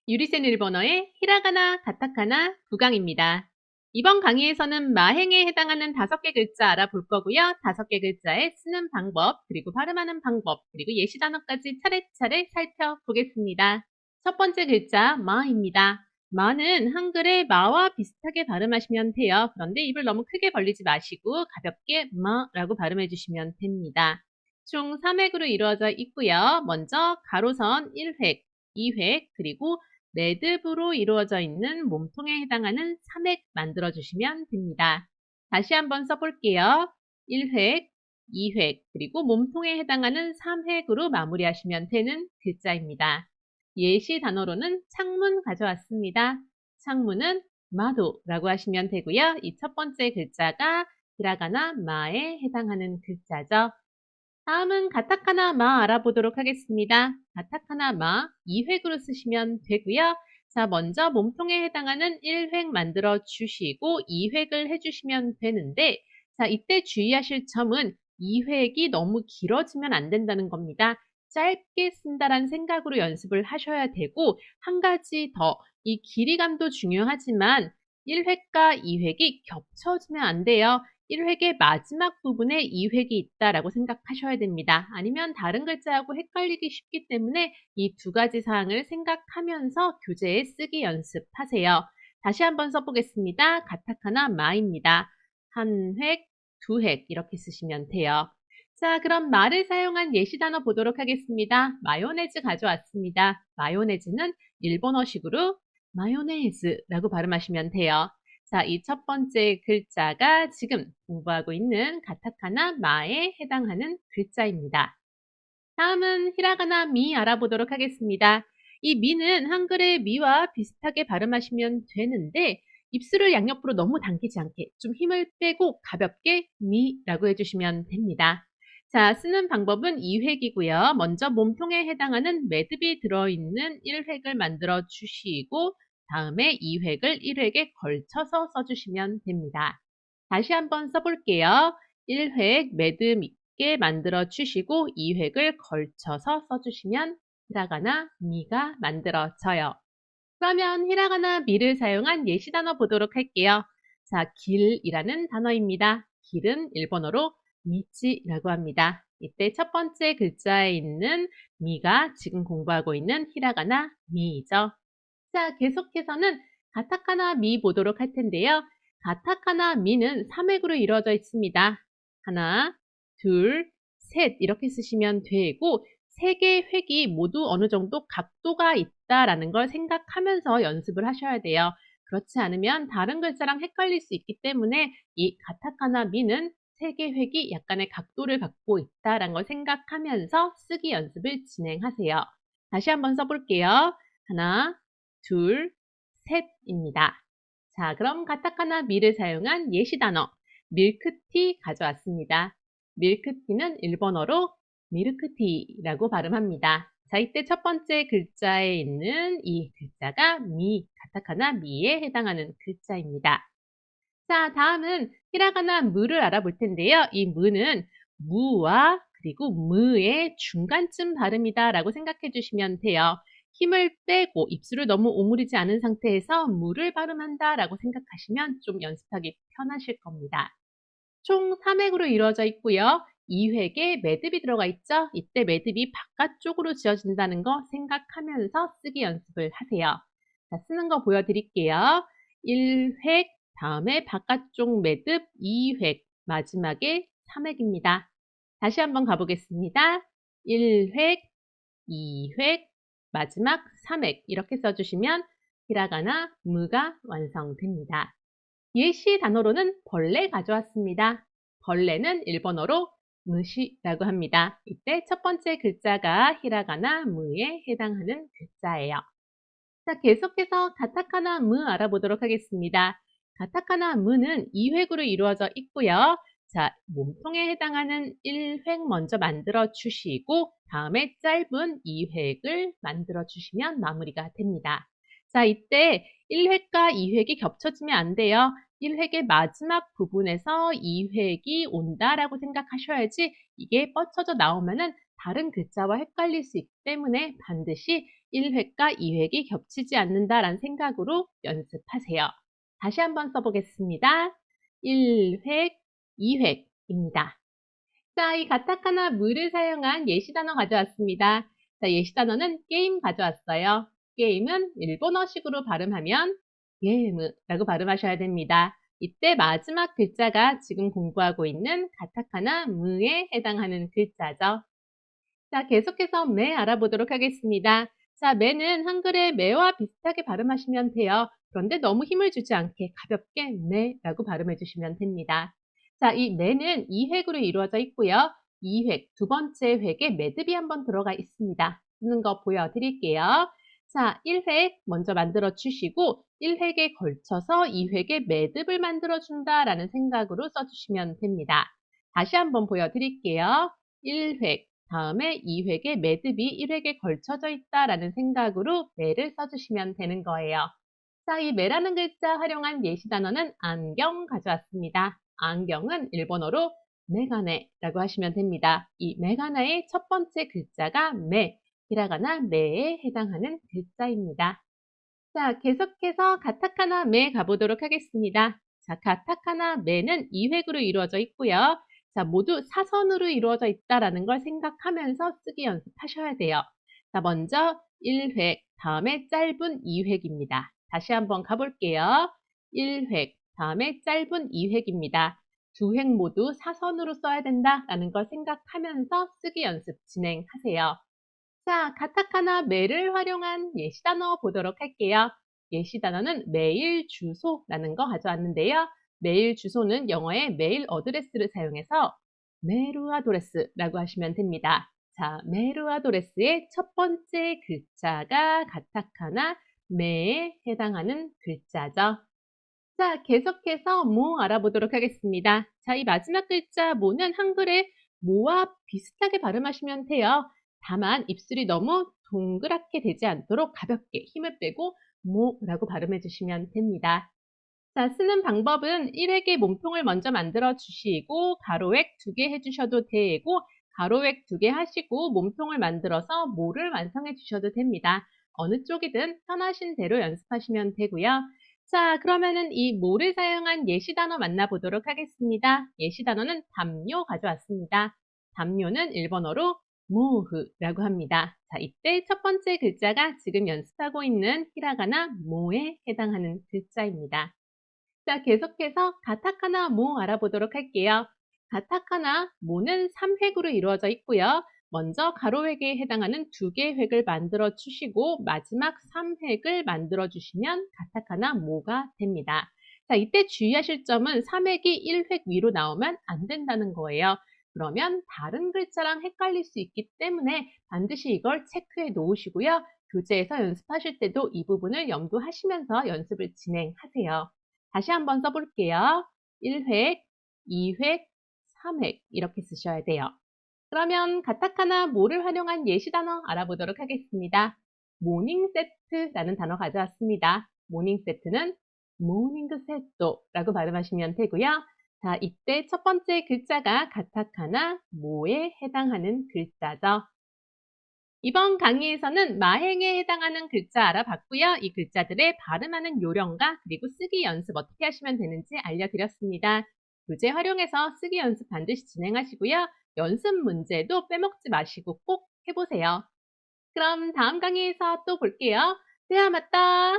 유리센 일본어의 히라가나, 가타카나 9강입니다. 이번 강의에서는 마행에 해당하는 5개 글자 알아볼 거고요. 5개 글자의 쓰는 방법, 그리고 발음하는 방법, 그리고 예시 단어까지 차례차례 살펴보겠습니다. 첫 번째 글자 마입니다. 마는 한글의 마와 비슷하게 발음하시면 돼요. 그런데 입을 너무 크게 벌리지 마시고 가볍게 마라고 발음해 주시면 됩니다. 총 3획으로 이루어져 있고요. 먼저 가로선 1획, 2획, 그리고 매듭으로 이루어져 있는 몸통에 해당하는 3획 만들어 주시면 됩니다. 다시 한번 써볼게요. 1획, 2획, 그리고 몸통에 해당하는 3획으로 마무리하시면 되는 글자입니다. 예시 단어로는 창문 가져왔습니다. 창문은 마도라고 하시면 되고요. 이 첫 번째 글자가 히라가나 마에 해당하는 글자죠. 다음은 가타카나 마 알아보도록 하겠습니다. 가타카나 마 2획으로 쓰시면 되고요. 자, 먼저 몸통에 해당하는 1획 만들어 주시고 2획을 해주시면 되는데, 자, 이때 주의하실 점은 2획이 너무 길어지면 안 된다는 겁니다. 짧게 쓴다라는 생각으로 연습을 하셔야 되고, 한 가지 더, 이 길이감도 중요하지만 1획과 2획이 겹쳐지면 안 돼요. 1획의 마지막 부분에 2획이 있다라고 생각하셔야 됩니다. 아니면 다른 글자하고 헷갈리기 쉽기 때문에 이 두 가지 사항을 생각하면서 교재에 쓰기 연습하세요. 다시 한번 써보겠습니다. 가타카나 마입니다. 한 획, 두 획 이렇게 쓰시면 돼요. 자, 그럼 마를 사용한 예시 단어 보도록 하겠습니다. 마요네즈 가져왔습니다. 마요네즈는 일본어식으로 마요네즈라고 발음하시면 돼요. 자, 이 첫 번째 글자가 지금 공부하고 있는 가타카나 마에 해당하는 글자입니다. 다음은 히라가나 미 알아보도록 하겠습니다. 이 미는 한글의 미와 비슷하게 발음하시면 되는데 입술을 양옆으로 너무 당기지 않게 좀 힘을 빼고 가볍게 미라고 해주시면 됩니다. 자, 쓰는 방법은 2획이고요. 먼저 몸통에 해당하는 매듭이 들어있는 1획을 만들어 주시고 다음에 2획을 1획에 걸쳐서 써주시면 됩니다. 다시 한번 써볼게요. 1획 매듭 있게 만들어 주시고 2획을 걸쳐서 써주시면 히라가나 미가 만들어져요. 그러면 히라가나 미를 사용한 예시 단어 보도록 할게요. 자, 길이라는 단어입니다. 길은 일본어로 미치라고 합니다. 이때 첫 번째 글자에 있는 미가 지금 공부하고 있는 히라가나 미이죠. 자, 계속해서는 가타카나 미 보도록 할 텐데요. 가타카나 미는 3획으로 이루어져 있습니다. 하나, 둘, 셋 이렇게 쓰시면 되고 3개의 획이 모두 어느 정도 각도가 있다라는 걸 생각하면서 연습을 하셔야 돼요. 그렇지 않으면 다른 글자랑 헷갈릴 수 있기 때문에 이 가타카나 미는 3개 획이 약간의 각도를 갖고 있다라는 걸 생각하면서 쓰기 연습을 진행하세요. 다시 한번 써볼게요. 하나, 둘, 셋입니다. 자, 그럼 가타카나 미를 사용한 예시 단어 밀크티 가져왔습니다. 밀크티는 일본어로 밀크티라고 발음합니다. 자, 이때 첫 번째 글자에 있는 이 글자가 미, 가타카나 미에 해당하는 글자입니다. 자, 다음은 히라가나 무를 알아볼 텐데요. 이 무는 무와 그리고 무의 중간쯤 발음이다 라고 생각해 주시면 돼요. 힘을 빼고 입술을 너무 오므리지 않은 상태에서 무를 발음한다 라고 생각하시면 좀 연습하기 편하실 겁니다. 총 3획으로 이루어져 있고요. 2획에 매듭이 들어가 있죠. 이때 매듭이 바깥쪽으로 지어진다는 거 생각하면서 쓰기 연습을 하세요. 자, 쓰는 거 보여드릴게요. 1획, 다음에 바깥쪽 매듭 2획, 마지막에 3획입니다. 다시 한번 가보겠습니다. 1획, 2획, 마지막 3획 이렇게 써주시면 히라가나 무가 완성됩니다. 예시 단어로는 벌레 가져왔습니다. 벌레는 일본어로 무시라고 합니다. 이때 첫 번째 글자가 히라가나 무에 해당하는 글자예요. 자, 계속해서 가타카나 무 알아보도록 하겠습니다. 가타카나 무는 2획으로 이루어져 있고요. 자, 몸통에 해당하는 1획 먼저 만들어 주시고 다음에 짧은 2획을 만들어 주시면 마무리가 됩니다. 자, 이때 1획과 2획이 겹쳐지면 안 돼요. 1획의 마지막 부분에서 2획이 온다라고 생각하셔야지 이게 뻗쳐져 나오면은 다른 글자와 헷갈릴 수 있기 때문에 반드시 1획과 2획이 겹치지 않는다라는 생각으로 연습하세요. 다시 한번 써보겠습니다. 1획, 2획입니다. 자, 이 가타카나 무를 사용한 예시 단어 가져왔습니다. 자, 예시 단어는 게임 가져왔어요. 게임은 일본어식으로 발음하면 게임이라고 발음하셔야 됩니다. 이때 마지막 글자가 지금 공부하고 있는 가타카나 무에 해당하는 글자죠. 자, 계속해서 매 알아보도록 하겠습니다. 자, 매는 한글의 매와 비슷하게 발음하시면 돼요. 그런데 너무 힘을 주지 않게 가볍게 매라고 발음해 주시면 됩니다. 자, 이 매는 2획으로 이루어져 있고요. 2획, 두 번째 획에 매듭이 한번 들어가 있습니다. 쓰는 거 보여드릴게요. 자, 1획 먼저 만들어 주시고 1획에 걸쳐서 2획에 매듭을 만들어 준다라는 생각으로 써주시면 됩니다. 다시 한번 보여드릴게요. 1획, 다음에 2획에 매듭이 1획에 걸쳐져 있다라는 생각으로 매를 써주시면 되는 거예요. 자, 이 매라는 글자 활용한 예시 단어는 안경 가져왔습니다. 안경은 일본어로 메가네라고 하시면 됩니다. 이 메가네의 첫 번째 글자가 매, 히라가나 매에 해당하는 글자입니다. 자, 계속해서 가타카나 매 가보도록 하겠습니다. 자, 가타카나 매는 2획으로 이루어져 있고요. 자, 모두 사선으로 이루어져 있다라는 걸 생각하면서 쓰기 연습하셔야 돼요. 자, 먼저 1획, 다음에 짧은 2획입니다. 다시 한번 가볼게요. 1획, 다음에 짧은 2획입니다. 두 획 모두 사선으로 써야 된다라는 걸 생각하면서 쓰기 연습 진행하세요. 자, 가타카나 매를 활용한 예시 단어 보도록 할게요. 예시 단어는 메일 주소라는 거 가져왔는데요. 메일 주소는 영어의 메일 어드레스를 사용해서 메루아도레스라고 하시면 됩니다. 자, 메루아도레스의 첫 번째 글자가 가타카나 매에 해당하는 글자죠. 자, 계속해서 모 알아보도록 하겠습니다. 자, 이 마지막 글자 모는 한글의 모와 비슷하게 발음하시면 돼요. 다만 입술이 너무 동그랗게 되지 않도록 가볍게 힘을 빼고 모라고 발음해 주시면 됩니다. 자, 쓰는 방법은 1획의 몸통을 먼저 만들어 주시고 가로획 2개 해주셔도 되고 가로획 2개 하시고 몸통을 만들어서 모를 완성해 주셔도 됩니다. 어느 쪽이든 편하신 대로 연습하시면 되고요. 자, 그러면은 이 모를 사용한 예시 단어 만나보도록 하겠습니다. 예시 단어는 담요 가져왔습니다. 담요는 일본어로 모흐라고 합니다. 자, 이때 첫 번째 글자가 지금 연습하고 있는 히라가나 모에 해당하는 글자입니다. 자, 계속해서 가타카나 모 알아보도록 할게요. 가타카나 모는 3획으로 이루어져 있고요. 먼저 가로획에 해당하는 2개의 획을 만들어 주시고 마지막 3획을 만들어 주시면 가타카나 모가 됩니다. 자, 이때 주의하실 점은 3획이 1획 위로 나오면 안 된다는 거예요. 그러면 다른 글자랑 헷갈릴 수 있기 때문에 반드시 이걸 체크해 놓으시고요. 교재에서 연습하실 때도 이 부분을 염두하시면서 연습을 진행하세요. 다시 한번 써볼게요. 1획, 2획, 3획 이렇게 쓰셔야 돼요. 그러면 가타카나 모를 활용한 예시 단어 알아보도록 하겠습니다. 모닝 세트라는 단어 가져왔습니다. 모닝 세트는 모닝 세트라고 발음하시면 되고요. 자, 이때 첫 번째 글자가 가타카나 모에 해당하는 글자죠. 이번 강의에서는 마행에 해당하는 글자 알아봤고요. 이 글자들의 발음하는 요령과 그리고 쓰기 연습 어떻게 하시면 되는지 알려드렸습니다. 교재 활용해서 쓰기 연습 반드시 진행하시고요. 연습 문제도 빼먹지 마시고 꼭 해보세요. 그럼 다음 강의에서 또 볼게요. 대화 맞다.